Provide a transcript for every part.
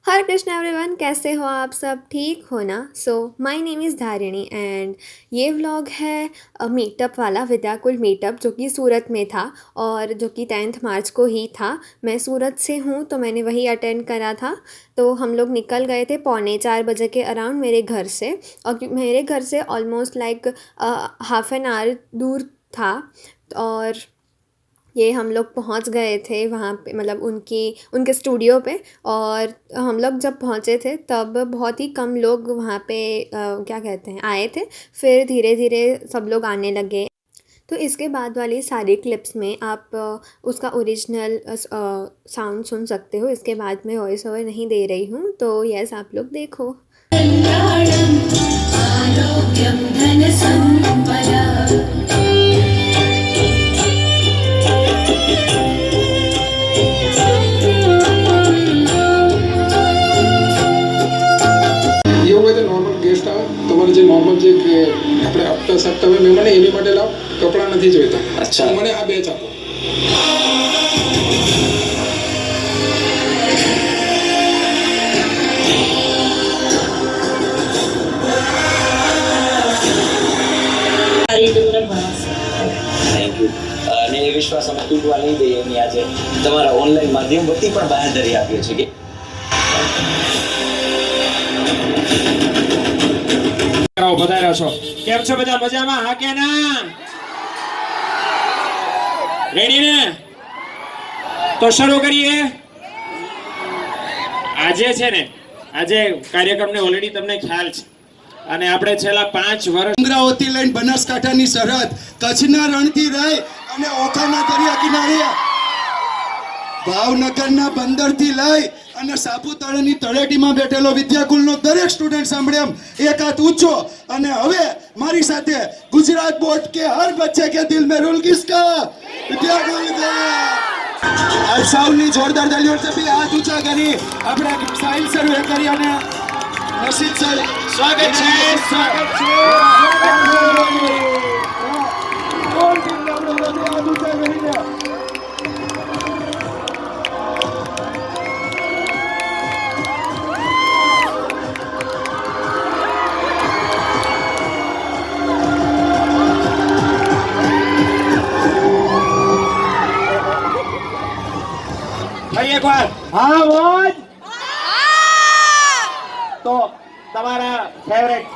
हरे Krishna everyone, कैसे हो आप सब? ठीक हो ना? So my name is Dharini and ये व्लॉग है मीटअप वाला, विद्याकुल मीटअप जो कि सूरत में था और जो कि 10th मार्च को ही था। मैं सूरत से हूँ तो मैंने वही अटेंड करा था। तो हम लोग निकल गए थे 3:45 के अराउंड मेरे घर से, और मेरे घर से almost like half an hour दूर था। और ये हम लोग पहुंच गए थे वहाँ पे, मतलब उनके स्टूडियो पे। और हम लोग जब पहुँचे थे तब बहुत ही कम लोग वहाँ पे क्या कहते हैं आए थे। फिर धीरे धीरे सब लोग आने लगे। तो इसके बाद वाली सारी क्लिप्स में आप उसका ओरिजिनल साउंड सुन सकते हो। इसके बाद मैं वॉइस ओवर नहीं दे रही हूँ, तो यस आप लोग देखो। आरोग्यम धन संपदा। તમારે જે નોર્મલ જે આપણે આપતા શકતા હોય મહેમાનને એની માટે લાવ, કપડાં નથી જોઈતા. અચ્છા, મને આ બેચ આપો. Thank you. અને એ વિશ્વાસ અમે તૂટવા નહીં દઈએ. એની આજે તમારા ઓનલાઈન માધ્યમ વતી પણ બાહેધરી આપીએ છીએ કે વધાર્યા છો. કેમ છો બધા? મજામાં? હા કે ના? રેડી ને? તો શરૂ કરીએ. આજે છે ને, આજે કાર્યક્રમને ઓલરેડી તમને ખ્યાલ છે, અને આપણે છેલ્લા 5 વર્ષ અમરાવતી લઈને બનાસકાંઠાની સરહદ, કચ્છના રણથી રહી અને ઓખાના દરિયા કિનારે, ભાવનગરના બંદરથી લઈ અને સાપુતારાની તળેટીમાં બેઠેલો વિદ્યાકુલનો દરેક સ્ટુડન્ટ સાંભળે એમ એક હાથ ઊંચો. અને હવે મારી સાથે ગુજરાત બોર્ડ કે હર બચ્ચે કે દિલ में रूल किसका? વિદ્યાકુલ का. આપ સૌની જોરદાર તાળીઓથી બે હાથ ઊંચા કરી આપણે સાઇન શરૂ કરી અને નસીબ સર સ્વાગત છે. સ્વાગત છે. એક વાર હા બોલ. તો તમારા ફેવરેટ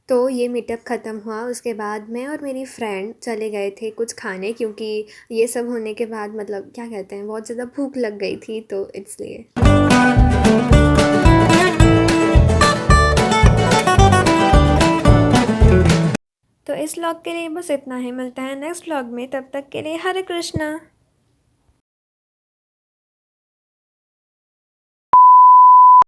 तो ये मीटअप ख़त्म हुआ। उसके बाद मैं और मेरी फ्रेंड चले गए थे कुछ खाने, क्योंकि ये सब होने के बाद मतलब क्या कहते हैं, बहुत ज़्यादा भूख लग गई थी, तो इसलिए। तो इस व्लॉग के लिए बस इतना ही। मिलता है नेक्स्ट व्लॉग में, तब तक के लिए हरे कृष्णा.